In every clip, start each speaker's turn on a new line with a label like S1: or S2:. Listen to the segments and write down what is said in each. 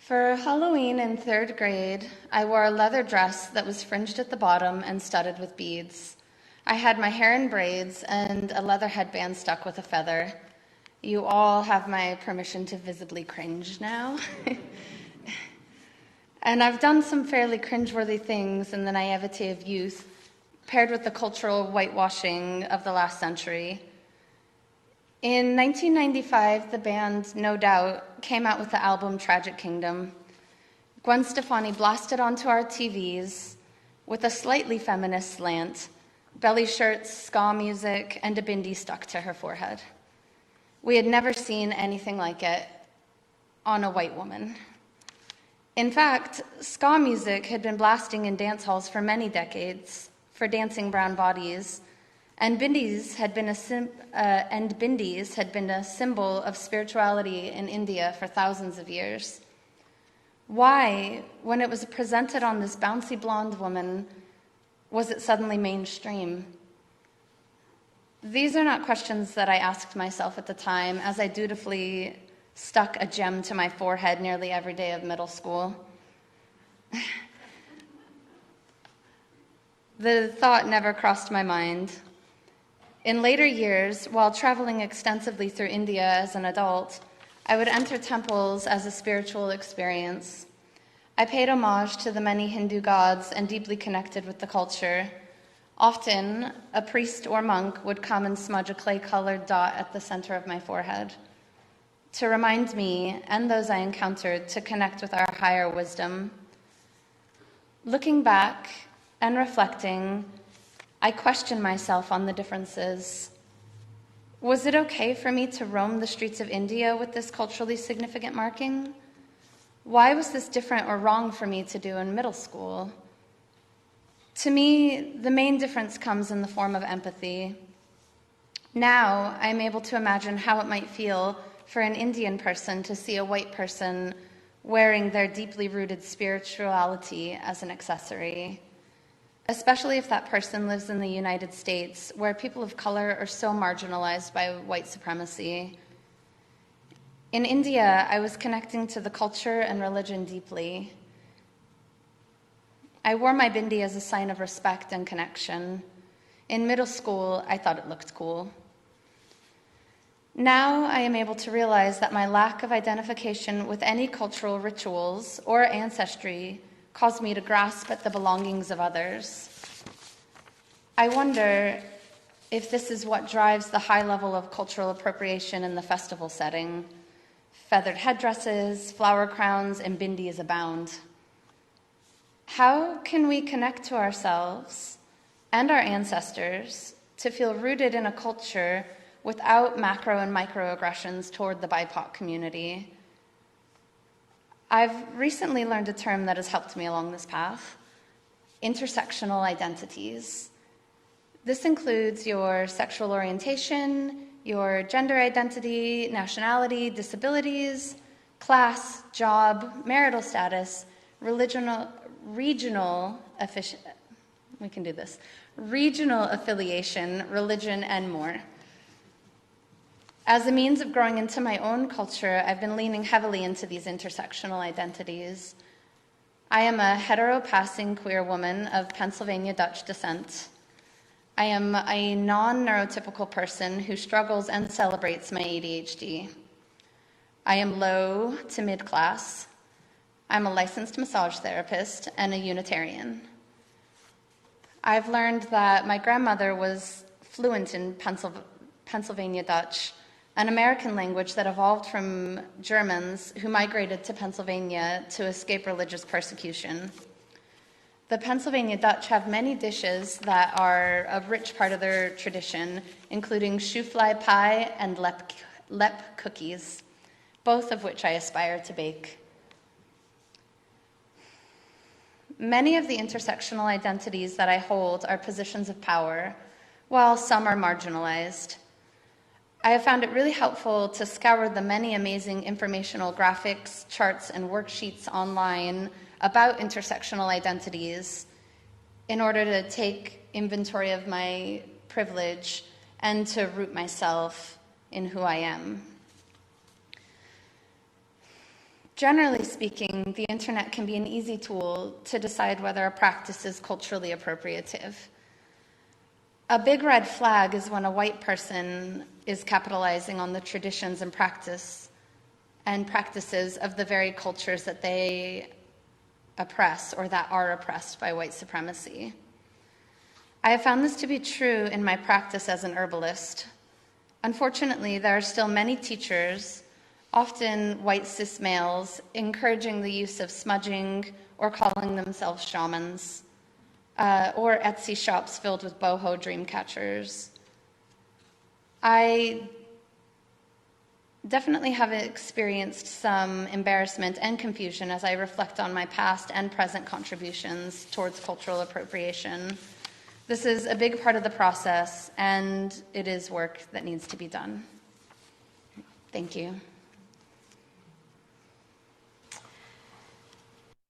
S1: For Halloween in third grade, I wore a leather dress that was fringed at the bottom and studded with beads. I had my hair in braids and a leather headband stuck with a feather. You all have my permission to visibly cringe now. And I've done some fairly cringeworthy things in the naivete of youth, paired with the cultural whitewashing of the last century. In 1995, the band No Doubt came out with the album Tragic Kingdom. Gwen Stefani blasted onto our TVs with a slightly feminist slant, belly shirts, ska music, and a bindi stuck to her forehead. We had never seen anything like it on a white woman. In fact, ska music had been blasting in dance halls for many decades for dancing brown bodies, and bindis had been a symbol of spirituality in India for thousands of years. Why, when it was presented on this bouncy blonde woman, was it suddenly mainstream? These are not questions that I asked myself at the time, as I dutifully stuck a gem to my forehead nearly every day of middle school. The thought never crossed my mind. In later years, while traveling extensively through India as an adult, I would enter temples as a spiritual experience. I paid homage to the many Hindu gods and deeply connected with the culture. Often, a priest or monk would come and smudge a clay-colored dot at the center of my forehead to remind me and those I encountered to connect with our higher wisdom. Looking back and reflecting, I question myself on the differences. Was it okay for me to roam the streets of India with this culturally significant marking? Why was this different or wrong for me to do in middle school? To me, the main difference comes in the form of empathy. Now, I'm able to imagine how it might feel for an Indian person to see a white person wearing their deeply rooted spirituality as an accessory, especially if that person lives in the United States, where people of color are so marginalized by white supremacy. In India, I was connecting to the culture and religion deeply. I wore my bindi as a sign of respect and connection. In middle school, I thought it looked cool. Now I am able to realize that my lack of identification with any cultural rituals or ancestry caused me to grasp at the belongings of others. I wonder if this is what drives the high level of cultural appropriation in the festival setting. Feathered headdresses, flower crowns, and bindis abound. How can we connect to ourselves and our ancestors to feel rooted in a culture without macro and microaggressions toward the BIPOC community? I've recently learned a term that has helped me along this path: intersectional identities. This includes your sexual orientation, your gender identity, nationality, disabilities, class, job, marital status, regional affiliation, religion, and more. As a means of growing into my own culture, I've been leaning heavily into these intersectional identities. I am a hetero-passing queer woman of Pennsylvania Dutch descent. I am a non-neurotypical person who struggles and celebrates my ADHD. I am low to mid-class. I'm a licensed massage therapist and a Unitarian. I've learned that my grandmother was fluent in Pennsylvania Dutch, an American language that evolved from Germans who migrated to Pennsylvania to escape religious persecution. The Pennsylvania Dutch have many dishes that are a rich part of their tradition, including shoofly pie and lep cookies, both of which I aspire to bake. Many of the intersectional identities that I hold are positions of power, while some are marginalized. I have found it really helpful to scour the many amazing informational graphics, charts, and worksheets online about intersectional identities in order to take inventory of my privilege and to root myself in who I am. Generally speaking, the internet can be an easy tool to decide whether a practice is culturally appropriative. A big red flag is when a white person is capitalizing on the traditions and practices of the very cultures that they oppress or that are oppressed by white supremacy. I have found this to be true in my practice as an herbalist. Unfortunately, there are still many teachers, often white cis males, encouraging the use of smudging or calling themselves shamans, or Etsy shops filled with boho dream catchers. I definitely have experienced some embarrassment and confusion as I reflect on my past and present contributions towards cultural appropriation. This is a big part of the process, and it is work that needs to be done. Thank you.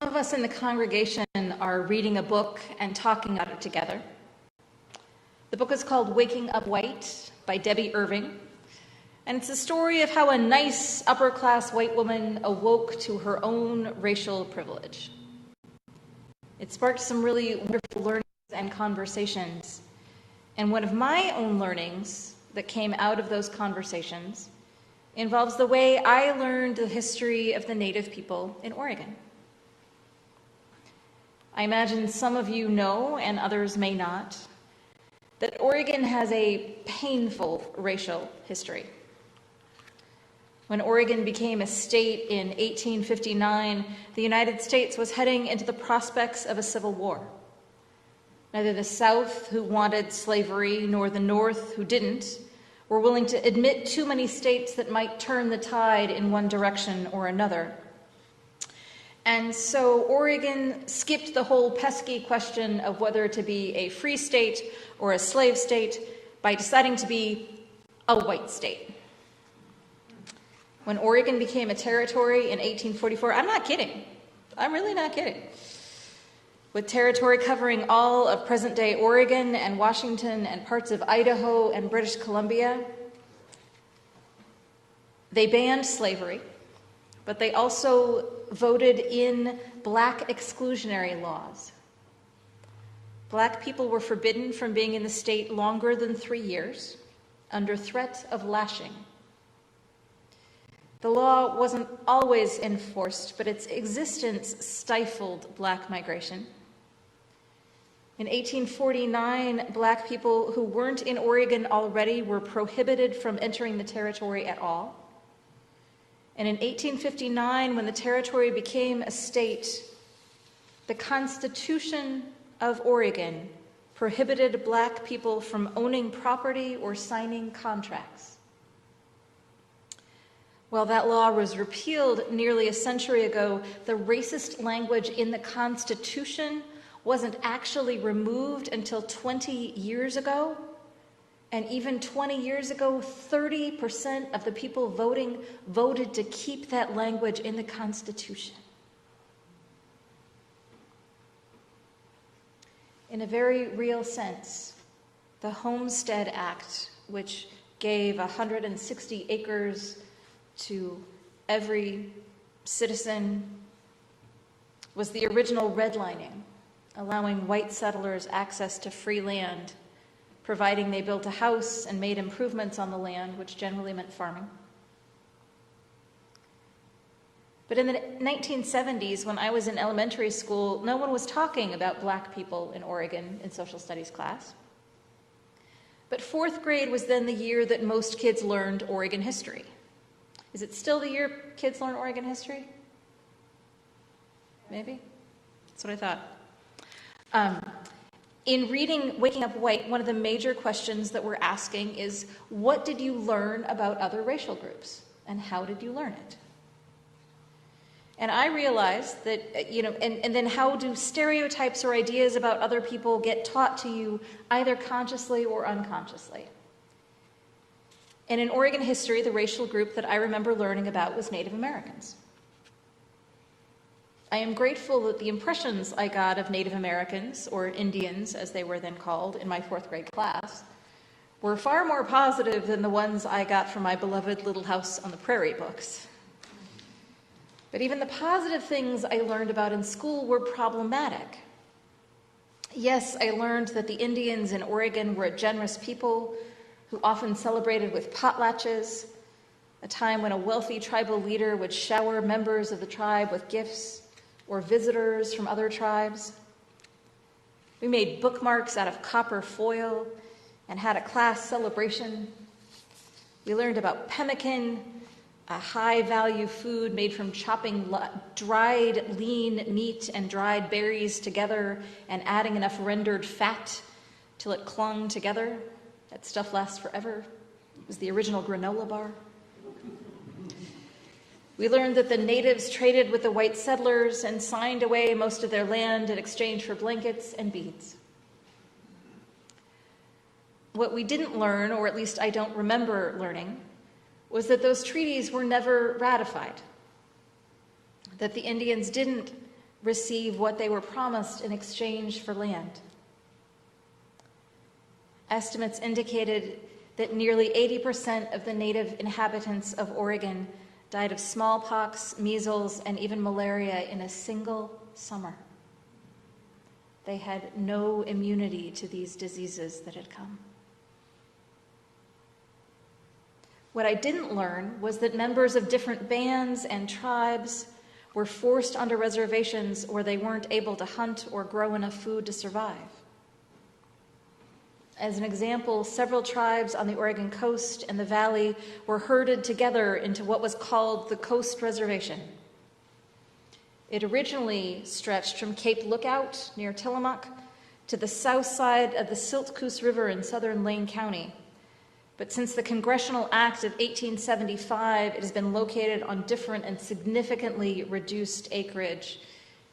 S2: Some of us in the congregation are reading a book and talking about it together. The book is called Waking Up White by Debbie Irving, and it's a story of how a nice upper-class white woman awoke to her own racial privilege. It sparked some really wonderful learnings and conversations, and one of my own learnings that came out of those conversations involves the way I learned the history of the Native people in Oregon. I imagine some of you know, and others may not, that Oregon has a painful racial history. When Oregon became a state in 1859, the United States was heading into the prospects of a civil war. Neither the South, who wanted slavery, nor the North, who didn't, were willing to admit too many states that might turn the tide in one direction or another. And so Oregon skipped the whole pesky question of whether to be a free state or a slave state by deciding to be a white state. When Oregon became a territory in 1844, I'm not kidding. I'm really not kidding. With territory covering all of present-day Oregon and Washington and parts of Idaho and British Columbia, they banned slavery, but they also voted in Black exclusionary laws. Black people were forbidden from being in the state longer than 3 years, under threat of lashing. The law wasn't always enforced, but its existence stifled Black migration. In 1849, Black people who weren't in Oregon already were prohibited from entering the territory at all. And in 1859, when the territory became a state, the Constitution of Oregon prohibited Black people from owning property or signing contracts. While that law was repealed nearly a century ago, the racist language in the Constitution wasn't actually removed until 20 years ago. And even 20 years ago, 30% of the people voted to keep that language in the Constitution. In a very real sense, the Homestead Act, which gave 160 acres to every citizen, was the original redlining, allowing white settlers access to free land, providing they built a house and made improvements on the land, which generally meant farming. But in the 1970s, when I was in elementary school, no one was talking about Black people in Oregon in social studies class. But fourth grade was then the year that most kids learned Oregon history. Is it still the year kids learn Oregon history? Maybe? That's what I thought. In reading Waking Up White, one of the major questions that we're asking is, what did you learn about other racial groups, and how did you learn it? And I realized that, and then how do stereotypes or ideas about other people get taught to you either consciously or unconsciously? And in Oregon history, the racial group that I remember learning about was Native Americans. I am grateful that the impressions I got of Native Americans, or Indians as they were then called, in my fourth grade class, were far more positive than the ones I got from my beloved Little House on the Prairie books. But even the positive things I learned about in school were problematic. Yes, I learned that the Indians in Oregon were a generous people who often celebrated with potlatches, a time when a wealthy tribal leader would shower members of the tribe with gifts or visitors from other tribes. We made bookmarks out of copper foil and had a class celebration. We learned about pemmican, a high-value food made from chopping dried lean meat and dried berries together and adding enough rendered fat till it clung together. That stuff lasts forever. It was the original granola bar. We learned that the natives traded with the white settlers and signed away most of their land in exchange for blankets and beads. What we didn't learn, or at least I don't remember learning, was that those treaties were never ratified, that the Indians didn't receive what they were promised in exchange for land. Estimates indicated that nearly 80% of the native inhabitants of Oregon died of smallpox, measles, and even malaria in a single summer. They had no immunity to these diseases that had come. What I didn't learn was that members of different bands and tribes were forced onto reservations where they weren't able to hunt or grow enough food to survive. As an example, several tribes on the Oregon coast and the valley were herded together into what was called the Coast Reservation. It originally stretched from Cape Lookout near Tillamook to the south side of the Siltcoos River in southern Lane County. But since the Congressional Act of 1875, it has been located on different and significantly reduced acreage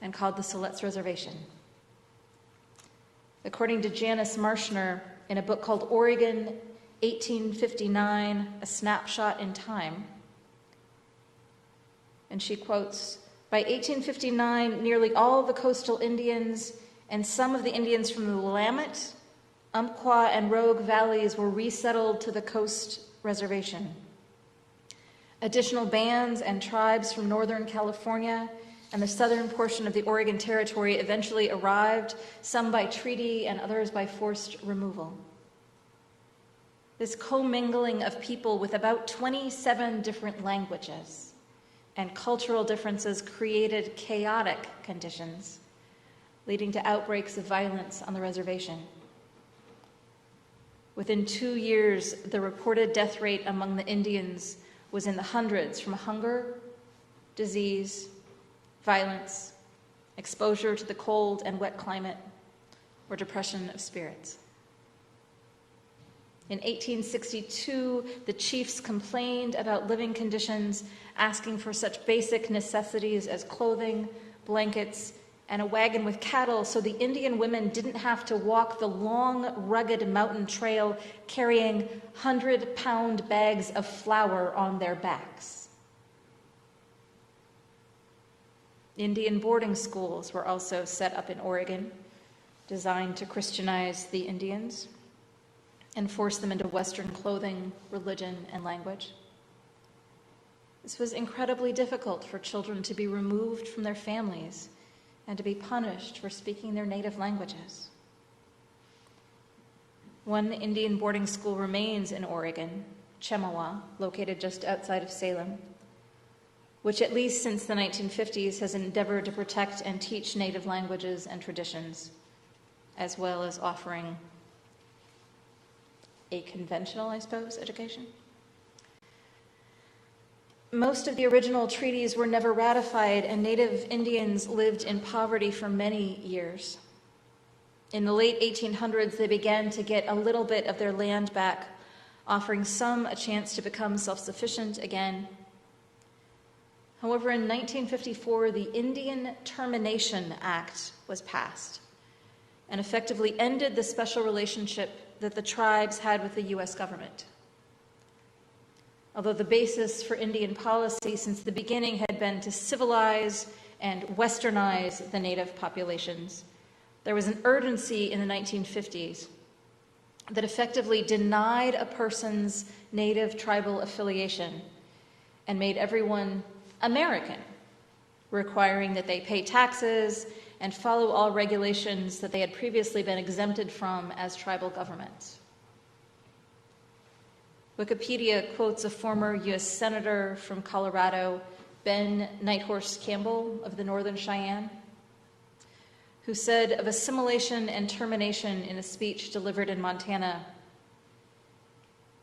S2: and called the Siletz Reservation. According to Janice Marshner, in a book called Oregon, 1859, A Snapshot in Time, and she quotes, "By 1859, nearly all the coastal Indians and some of the Indians from the Willamette, Umpqua, and Rogue valleys were resettled to the Coast Reservation. Additional bands and tribes from Northern California and the southern portion of the Oregon Territory eventually arrived, some by treaty and others by forced removal. This commingling of people with about 27 different languages and cultural differences created chaotic conditions, leading to outbreaks of violence on the reservation. Within 2 years, the reported death rate among the Indians was in the hundreds from hunger, disease, violence, exposure to the cold and wet climate, or depression of spirits. In 1862, the chiefs complained about living conditions, asking for such basic necessities as clothing, blankets, and a wagon with cattle so the Indian women didn't have to walk the long, rugged mountain trail carrying 100-pound bags of flour on their backs. Indian boarding schools were also set up in Oregon, designed to Christianize the Indians and force them into Western clothing, religion, and language. This was incredibly difficult for children to be removed from their families and to be punished for speaking their native languages. One Indian boarding school remains in Oregon, Chemawa, located just outside of Salem, which at least since the 1950s has endeavored to protect and teach native languages and traditions, as well as offering a conventional, I suppose, education. Most of the original treaties were never ratified, and Native Indians lived in poverty for many years. In the late 1800s, they began to get a little bit of their land back, offering some a chance to become self-sufficient again. However, in 1954, the Indian Termination Act was passed and effectively ended the special relationship that the tribes had with the U.S. government. Although the basis for Indian policy since the beginning had been to civilize and westernize the native populations, there was an urgency in the 1950s that effectively denied a person's native tribal affiliation and made everyone American requiring that they pay taxes and follow all regulations that they had previously been exempted from as tribal governments. Wikipedia quotes a former U.S. Senator from Colorado, Ben Nighthorse Campbell of the Northern Cheyenne, who said of assimilation and termination in a speech delivered in Montana,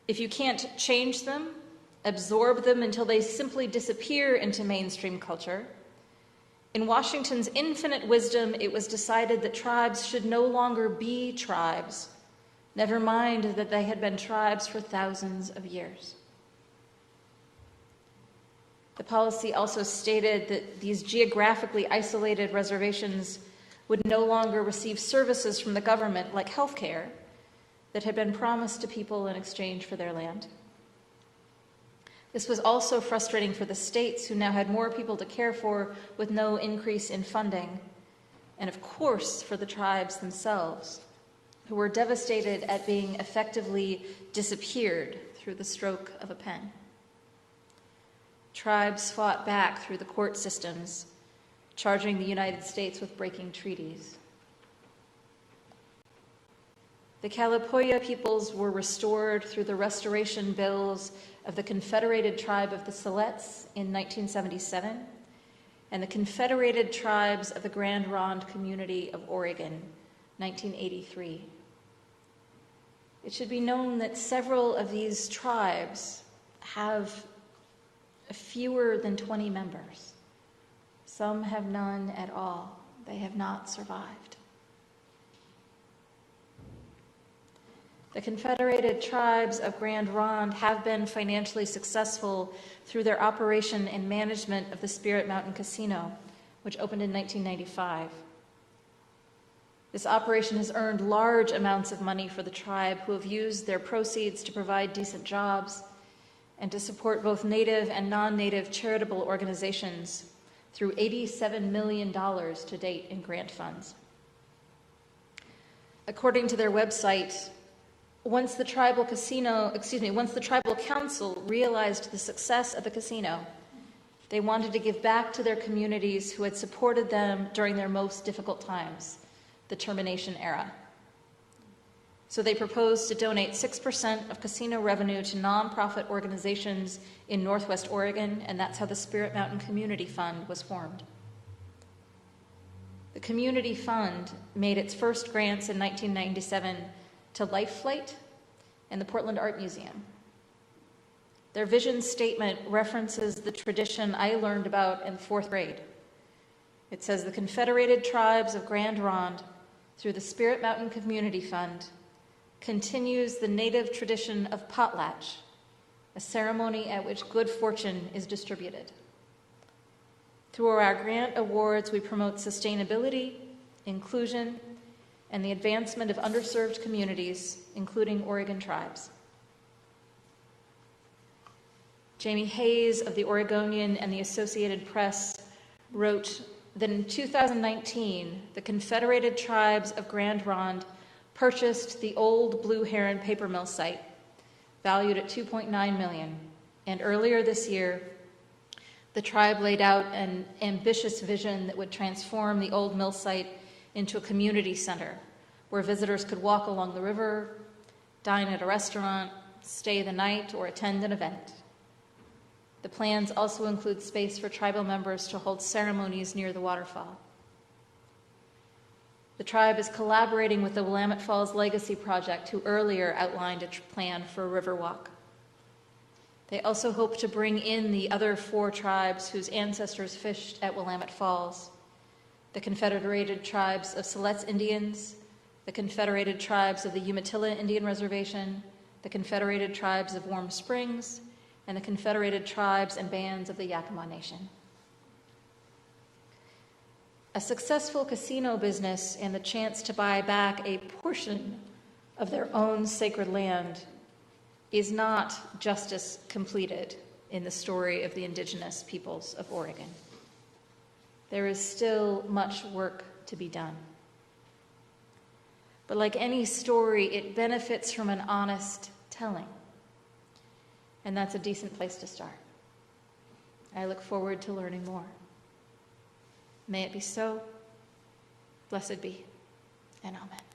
S2: "If you can't change them, absorb them until they simply disappear into mainstream culture, in Washington's infinite wisdom, it was decided that tribes should no longer be tribes, never mind that they had been tribes for thousands of years." The policy also stated that these geographically isolated reservations would no longer receive services from the government, like health care, that had been promised to people in exchange for their land. This was also frustrating for the states, who now had more people to care for with no increase in funding, and of course for the tribes themselves, who were devastated at being effectively disappeared through the stroke of a pen. Tribes fought back through the court systems, charging the United States with breaking treaties. The Kalapuya peoples were restored through the restoration bills of the Confederated Tribe of the Siletz in 1977 and the Confederated Tribes of the Grand Ronde Community of Oregon, 1983. It should be known that several of these tribes have fewer than 20 members. Some have none at all. They have not survived. The Confederated Tribes of Grand Ronde have been financially successful through their operation and management of the Spirit Mountain Casino, which opened in 1995. This operation has earned large amounts of money for the tribe, who have used their proceeds to provide decent jobs and to support both Native and non-Native charitable organizations through $87 million to date in grant funds. According to their website, once the tribal council realized the success of the casino, they wanted to give back to their communities who had supported them during their most difficult times, the termination era. So they proposed to donate 6% of casino revenue to nonprofit organizations in Northwest Oregon, and that's how the Spirit Mountain Community Fund was formed. The Community Fund made its first grants in 1997 to Life Flight and the Portland Art Museum. Their vision statement references the tradition I learned about in fourth grade. It says, "The Confederated Tribes of Grand Ronde, through the Spirit Mountain Community Fund, continues the Native tradition of potlatch, a ceremony at which good fortune is distributed. Through our grant awards, we promote sustainability, inclusion, and the advancement of underserved communities, including Oregon tribes." Jamie Hayes of the Oregonian and the Associated Press wrote that in 2019, the Confederated Tribes of Grand Ronde purchased the old Blue Heron paper mill site, valued at $2.9 million, and earlier this year, the tribe laid out an ambitious vision that would transform the old mill site into a community center where visitors could walk along the river, dine at a restaurant, stay the night, or attend an event. The plans also include space for tribal members to hold ceremonies near the waterfall. The tribe is collaborating with the Willamette Falls Legacy Project, who earlier outlined a plan for a river walk. They also hope to bring in the other 4 tribes whose ancestors fished at Willamette Falls: the Confederated Tribes of Siletz Indians, the Confederated Tribes of the Umatilla Indian Reservation, the Confederated Tribes of Warm Springs, and the Confederated Tribes and Bands of the Yakima Nation. A successful casino business and the chance to buy back a portion of their own sacred land is not justice completed in the story of the indigenous peoples of Oregon. There is still much work to be done. But like any story, it benefits from an honest telling. And that's a decent place to start. I look forward to learning more. May it be so. Blessed be, and amen.